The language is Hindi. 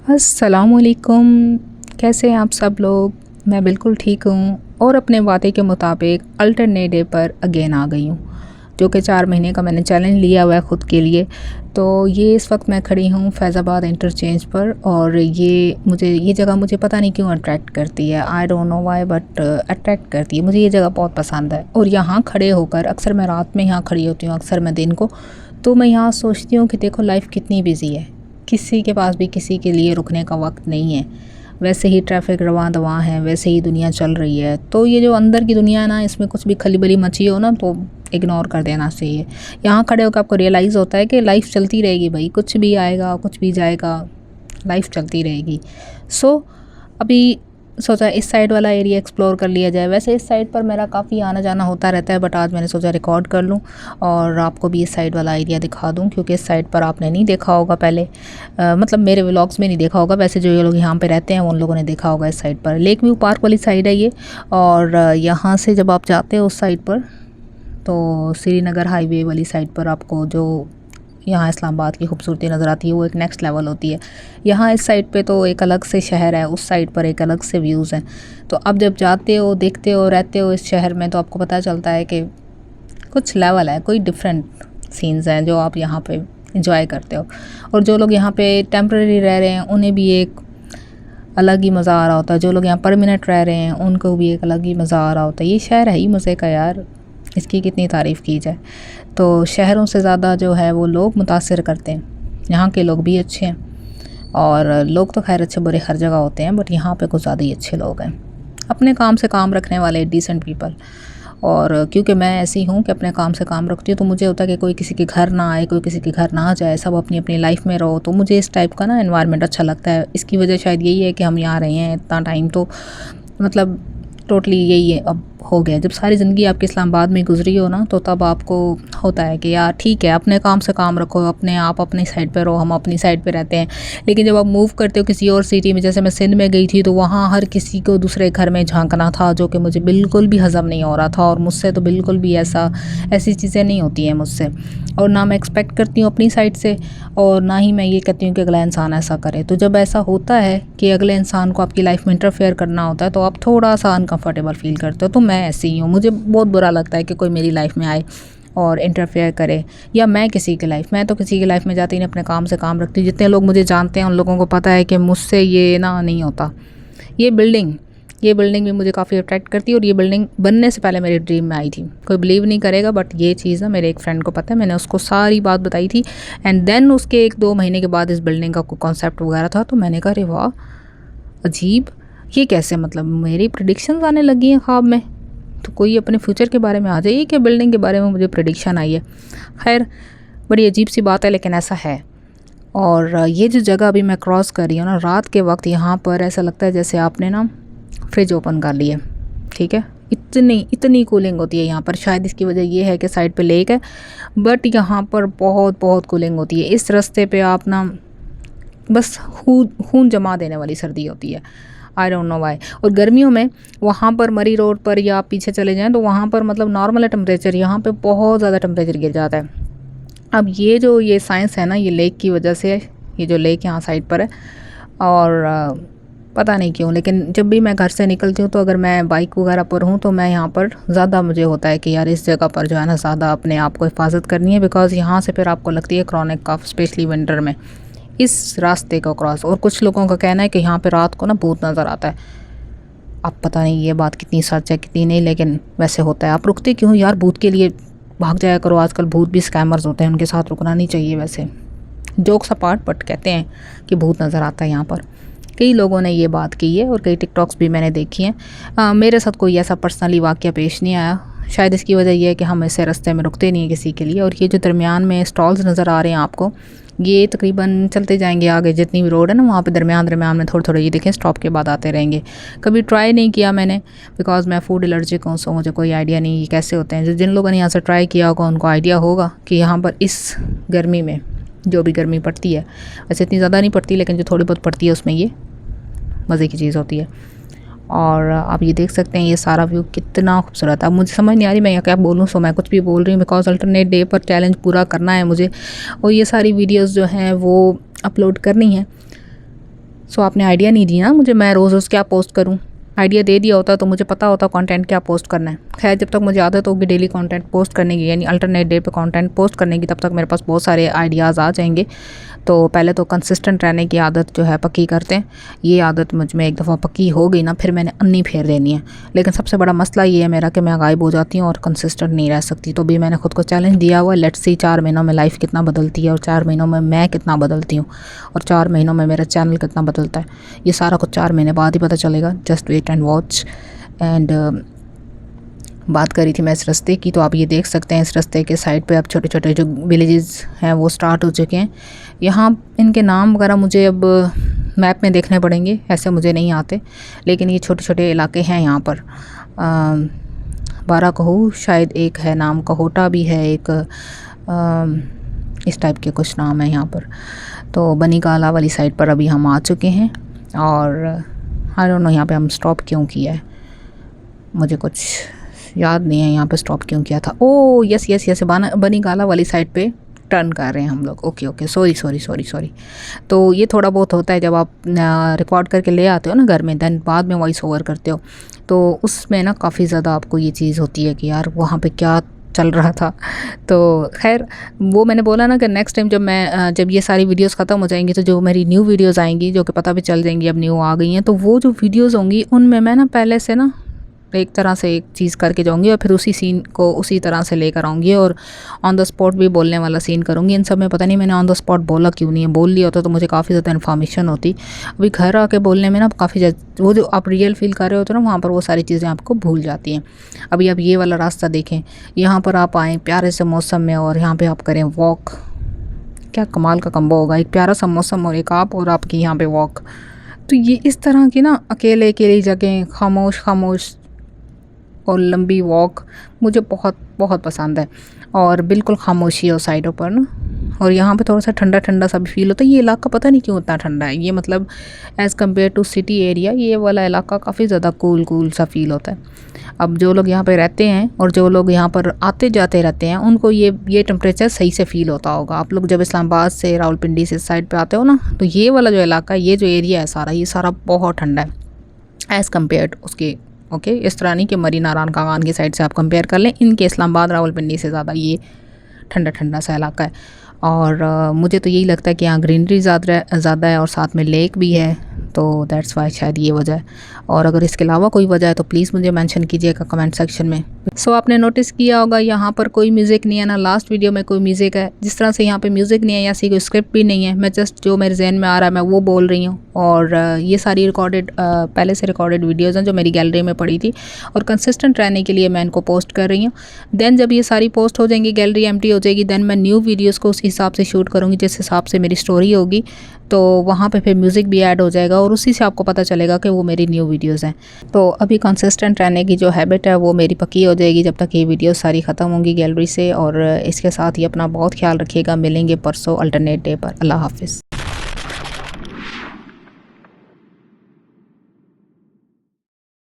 अस्सलामुअलैकुम। कैसे हैं आप सब लोग? मैं बिल्कुल ठीक हूँ और अपने वादे के मुताबिक अल्टरनेट डे पर अगेन आ गई हूँ, जो कि 4 महीने का मैंने चैलेंज लिया हुआ है ख़ुद के लिए। तो ये इस वक्त मैं खड़ी हूँ फैज़ाबाद इंटरचेंज पर, और ये जगह मुझे पता नहीं क्यों अट्रैक्ट करती है। I don't know why, but attract करती है। मुझे ये जगह बहुत पसंद है और यहाँ खड़े होकर, अक्सर मैं रात में यहाँ खड़ी होती हूँ, अक्सर मैं दिन को, तो मैं यहाँ सोचती हूँ कि देखो लाइफ कितनी बिजी है, किसी के पास भी किसी के लिए रुकने का वक्त नहीं है। वैसे ही ट्रैफिक रवां दवां है, वैसे ही दुनिया चल रही है। तो ये जो अंदर की दुनिया है ना, इसमें कुछ भी खली मची हो ना, तो इग्नोर कर देना चाहिए। यहाँ खड़े होकर आपको रियलाइज़ होता है कि लाइफ चलती रहेगी भाई, कुछ भी आएगा कुछ भी जाएगा, लाइफ चलती रहेगी। सो अभी सोचा इस साइड वाला एरिया एक्सप्लोर कर लिया जाए। वैसे इस साइड पर मेरा काफ़ी आना जाना होता रहता है, बट आज मैंने सोचा रिकॉर्ड कर लूँ और आपको भी इस साइड वाला एरिया दिखा दूँ, क्योंकि इस साइड पर आपने नहीं देखा होगा पहले। मतलब मेरे व्लॉग्स में नहीं देखा होगा, वैसे जो ये लोग यहाँ पे रहते हैं उन लोगों ने देखा होगा इस साइड पर। लेक व्यू पार्क वाली साइड है ये, और यहाँ से जब आप जाते हो उस साइड पर, तो श्रीनगर हाईवे वाली साइड पर आपको जो यहाँ इस्लामाबाद की खूबसूरती नज़र आती है वो एक नेक्स्ट लेवल होती है। यहाँ इस साइड पे तो एक अलग से शहर है, उस साइड पर एक अलग से व्यूज़ हैं। तो अब जब जाते हो, देखते हो, रहते हो इस शहर में, तो आपको पता चलता है कि कुछ लेवल है, कोई डिफरेंट सीन्स हैं जो आप यहाँ पे इंजॉय करते हो। और जो लोग यहाँ पे टेम्प्रेरी रह रहे हैं उन्हें भी एक अलग ही मज़ा आ रहा होता है। जो लोग यहाँ परमानेंट रह रहे हैं उनको भी एक अलग ही मज़ा आ रहा होता है। ये शहर है ही मज़े का यार, इसकी कितनी तारीफ़ की जाए। तो शहरों से ज़्यादा जो है वो लोग मुतासिर करते हैं। यहाँ के लोग भी अच्छे हैं, और लोग तो खैर अच्छे बुरे हर जगह होते हैं, बट यहाँ पे कुछ ज़्यादा ही अच्छे लोग हैं, अपने काम से काम रखने वाले डिसेंट पीपल। और क्योंकि मैं ऐसी हूँ कि अपने काम से काम रखती हूँ, तो मुझे होता है कि कोई किसी के घर ना आए, कोई किसी के घर ना जाए, सब अपनी अपनी लाइफ में रहो। तो मुझे इस टाइप का ना एनवायरनमेंट अच्छा लगता है। इसकी वजह शायद यही है कि हम यहाँ रहे हैं इतना टाइम, तो मतलब टोटली यही है अब हो गया। जब सारी ज़िंदगी आपकी इस्लामाबाद में गुजरी हो ना, तो तब आपको होता है कि यार ठीक है, अपने काम से काम रखो, आप अपनी साइड पे रहो, हम अपनी साइड पे रहते हैं। लेकिन जब आप मूव करते हो किसी और सिटी में, जैसे मैं सिंध में गई थी, तो वहाँ हर किसी को दूसरे घर में झांकना था, जो कि मुझे बिल्कुल भी हज़म नहीं हो रहा था। और मुझसे तो बिल्कुल भी ऐसी चीज़ें नहीं होती हैं मुझसे, और ना मैं एक्सपेक्ट करती हूँ अपनी साइड से, और ना ही मैं ये कहती हूँ कि अगला इंसान ऐसा करे। तो जब ऐसा होता है कि अगले इंसान को आपकी लाइफ में इंटरफेयर करना होता है, तो आप थोड़ा सा अनकंफर्टेबल फील करते हो। तो मैं ऐसी ही हूँ, मुझे बहुत बुरा लगता है कि कोई मेरी लाइफ में आए और इंटरफेयर करे, या मैं किसी की लाइफ, मैं तो किसी की लाइफ में जाती नहीं, अपने काम से काम रखती हूँ। जितने लोग मुझे जानते हैं उन लोगों को पता है कि मुझसे ये ना नहीं होता। ये बिल्डिंग भी मुझे काफ़ी अट्रैक्ट करती है, और ये बिल्डिंग बनने से पहले मेरे ड्रीम में आई थी। कोई बिलीव नहीं करेगा, बट ये चीज़ ना मेरे एक फ्रेंड को पता है, मैंने उसको सारी बात बताई थी। एंड देन उसके 1-2 महीने के बाद इस बिल्डिंग का कोई कॉन्सेप्ट वगैरह था, तो मैंने कहा अरे वाह अजीब, ये कैसे, मतलब मेरी प्रिडिक्शंस आने लगी हैं ख्वाब में। तो कोई अपने फ्यूचर के बारे में आ जाइए कि बिल्डिंग के बारे में मुझे प्रिडिक्शन आई है। खैर बड़ी अजीब सी बात है, लेकिन ऐसा है। और ये जो जगह अभी मैं क्रॉस कर रही हूँ ना, रात के वक्त यहाँ पर ऐसा लगता है जैसे आपने ना फ्रिज ओपन कर ली है। ठीक है, इतनी कूलिंग होती है यहाँ पर। शायद इसकी वजह ये है कि साइड पे लेक है, बट यहाँ पर बहुत बहुत कूलिंग होती है। इस रास्ते पे आप ना बस खून जमा देने वाली सर्दी होती है, आई डोंट नो वाई। और गर्मियों में वहाँ पर मरी रोड पर या आप पीछे चले जाएं, तो वहाँ पर मतलब नॉर्मल है टेम्परेचर, यहाँ पे बहुत ज़्यादा टेम्परेचर गिर जाता है। अब ये साइंस है ना, ये लेक की वजह से, ये जो लेक यहाँ साइड पर है। और पता नहीं क्यों, लेकिन जब भी मैं घर से निकलती हूँ, तो अगर मैं बाइक वगैरह पर हूँ, तो मैं यहाँ पर ज़्यादा मुझे होता है कि यार इस जगह पर जो है ना, ज़्यादा अपने आप को हिफाजत करनी है, बिकॉज़ यहाँ से फिर आपको लगती है क्रॉनिक कफ, स्पेशली विंटर में, इस रास्ते का क्रॉस। और कुछ लोगों का कहना है कि यहाँ पे रात को ना भूत नज़र आता है। अब पता नहीं ये बात कितनी सच है कितनी नहीं, लेकिन वैसे होता है। आप रुकते क्यों यार भूत के लिए, भाग जाया करो। आजकल भूत भी स्कैमर्स होते हैं, उनके साथ रुकना नहीं चाहिए। वैसे जोक्स अपार्ट, बट कहते हैं कि भूत नज़र आता है यहाँ पर। कई लोगों ने ये बात की है, और कई टिकटॉक्स भी मैंने देखी हैं। मेरे साथ कोई ऐसा पर्सनली वाक़या पेश नहीं आया। शायद इसकी वजह यह है कि हम ऐसे रास्ते में रुकते नहीं हैं किसी के लिए। और ये जो दरमियान में स्टॉल्स नज़र आ रहे हैं आपको, ये तकरीबन चलते जाएंगे आगे, जितनी भी रोड है ना, वहाँ पे दरमियान में थोड़े थोड़े ये देखें स्टॉप के बाद आते रहेंगे। कभी ट्राई नहीं किया मैंने, बिकॉज़ मैं फूड एलर्जिक हूँ, सो मुझे कोई आइडिया नहीं ये कैसे होते हैं। जिन लोगों ने यहाँ से ट्राई किया होगा उनको आइडिया होगा कि यहाँ पर इस गर्मी में, जो भी गर्मी पड़ती है, वैसे इतनी ज़्यादा नहीं पड़ती, लेकिन जो थोड़ी बहुत पड़ती है उसमें ये मज़े की चीज़ होती है। और आप ये देख सकते हैं ये सारा व्यू कितना खूबसूरत है। अब मुझे समझ नहीं आ रही मैं क्या बोलूँ, सो मैं कुछ भी बोल रही हूँ, बिकॉज़ अल्टरनेट डे पर चैलेंज पूरा करना है मुझे, और ये सारी वीडियोस जो हैं वो अपलोड करनी है। सो आपने आइडिया नहीं दिया मुझे मैं रोज़ रोज़ क्या पोस्ट करूँ। आइडिया दे दिया होता तो मुझे पता होता कंटेंट क्या पोस्ट करना है। खैर जब तक मुझे आदत होगी डेली कंटेंट पोस्ट करने की, यानी अल्टरनेट डे पे कंटेंट पोस्ट करने की, तब तक मेरे पास बहुत सारे आइडियाज़ आ जाएंगे। तो पहले तो कंसिस्टेंट रहने की आदत जो है पक्की करते हैं। ये आदत मुझ में एक दफ़ा पक्की हो गई ना, फिर मैंने अन्नी फेर देनी है। लेकिन सबसे बड़ा मसला ये है मेरा कि मैं गायब हो जाती हूँ और कंसिस्टेंट नहीं रह सकती। तो भी मैंने खुद को चैलेंज दिया हुआ है, लेट्स सी 4 महीनों में लाइफ कितना बदलती है और 4 महीनों में मैं कितना बदलती हूँ और 4 महीनों में मेरा चैनल कितना बदलता है। ये सारा कुछ 4 महीने बाद ही पता चलेगा। Just wait and watch. And बात करी थी मैं इस रास्ते की, तो आप ये देख सकते हैं इस रास्ते के साइड पे अब छोटे छोटे जो विलेजेस हैं वो स्टार्ट हो चुके हैं। यहाँ इनके नाम वगैरह मुझे अब मैप में देखने पड़ेंगे, ऐसे मुझे नहीं आते, लेकिन ये छोटे छोटे इलाके हैं यहाँ पर। बारा कहू शायद एक है नाम, कहोटा भी है एक, इस टाइप के कुछ नाम है यहाँ पर। तो बनी काला वाली साइड पर अभी हम आ चुके हैं और आई डोंट नो यहाँ पे हम स्टॉप क्यों किया है, मुझे कुछ याद नहीं है यहाँ पे स्टॉप क्यों किया था। ओ यस यस यस, बनी काला वाली साइड पे टर्न कर रहे हैं हम लोग। Okay okay, sorry. तो ये थोड़ा बहुत होता है जब आप रिकॉर्ड करके ले आते हो ना घर में, दैन बाद में वॉइस ओवर करते हो, तो उसमें ना काफ़ी ज़्यादा आपको ये चीज़ होती है कि यार वहाँ पे क्या चल रहा था। तो खैर वो मैंने बोला ना कि नेक्स्ट टाइम जब ये सारी वीडियोस ख़त्म हो जाएंगी तो जो मेरी न्यू वीडियोस आएंगी, जो कि पता भी चल जाएंगी अब न्यू आ गई हैं, तो वो जो वीडियोस होंगी उनमें मैं ना पहले से ना एक तरह से एक चीज़ करके जाऊंगी और फिर उसी सीन को उसी तरह से लेकर आऊँगी और ऑन द स्पॉट भी बोलने वाला सीन करूँगी। इन सब में पता नहीं मैंने ऑन द स्पॉट बोला क्यों नहीं है, बोल लिया होता तो मुझे काफ़ी ज़्यादा इन्फॉर्मेशन होती। अभी घर आके बोलने में ना काफ़ी वो जो आप रियल फील कर रहे होते हो ना, वहाँ पर वो सारी चीज़ें आपको भूल जाती हैं। अभी आप ये वाला रास्ता देखें, यहाँ पर आप आएँ प्यारे से मौसम में और यहाँ पर आप करें वॉक, क्या कमाल का कम्बो होगा, एक प्यारा सा मौसम और एक आप और आपकी यहाँ पर वॉक। तो ये इस तरह की ना अकेले अकेली जगह, खामोश और लंबी वॉक मुझे बहुत बहुत पसंद है। और बिल्कुल खामोशी हो साइडों पर ना, और यहाँ पे थोड़ा सा ठंडा ठंडा सा भी फील होता है। ये इलाका पता नहीं क्यों इतना ठंडा है, ये मतलब as compare to city area ये वाला इलाका काफ़ी ज़्यादा कूल सा फील होता है। अब जो लोग यहाँ पे रहते हैं और जो लोग यहाँ पर आते जाते रहते हैं उनको ये टेम्परेचर सही से फील होता होगा। आप लोग जब इस्लामाबाद से रावलपिंडी से साइड पर आते हो ना, तो ये वाला जो इलाका, ये जो एरिया है सारा, ये सारा बहुत ठंडा है एज़ कम्पेयर उसके। ओके, इस तरह नहीं कि मरी नारायण कागान की साइड से आप कंपेयर कर लें, इनके इस्लामाबाद रावलपिंडी से ज़्यादा ये ठंडा ठंडा सा इलाका है। और मुझे तो यही लगता है कि यहाँ ग्रीनरी ज़्यादा है और साथ में लेक भी है, तो दैट्स वाई शायद ये वजह है। और अगर इसके अलावा कोई वजह है तो प्लीज़ मुझे मेंशन कीजिएगा कमेंट सेक्शन में। सो आपने नोटिस किया होगा यहाँ पर कोई म्यूज़िक नहीं है ना, लास्ट वीडियो में कोई म्यूज़िक है। जिस तरह से यहाँ पे म्यूज़िक नहीं है, या कोई स्क्रिप्ट भी नहीं है, मैं जस्ट जो मेरे जहन में आ रहा है मैं वो बोल रही हूँ। और ये सारी पहले से रिकॉर्डेड वीडियोज़ हैं जो मेरी गैलरी में पड़ी थी, और कंसिस्टेंट रहने के लिए मैं इनको पोस्ट कर रही हूँ। देन जब ये सारी पोस्ट हो जाएंगी, गैलरी एम्प्टी हो जाएगी, देन मैं न्यू वीडियोज़ को उस हिसाब से शूट करूँगी जिस हिसाब से मेरी स्टोरी होगी, तो वहाँ पे फिर म्यूज़िक भी ऐड हो जाएगा और उसी से आपको पता चलेगा कि वो मेरी न्यू वीडियोस हैं। तो अभी कंसिस्टेंट रहने की जो हैबिट है वो मेरी पक्की हो जाएगी जब तक ये वीडियोस सारी ख़त्म होंगी गैलरी से। और इसके साथ ही अपना बहुत ख्याल रखिएगा। मिलेंगे परसों अल्टरनेट डे पर। अल्लाह हाफ़िज़।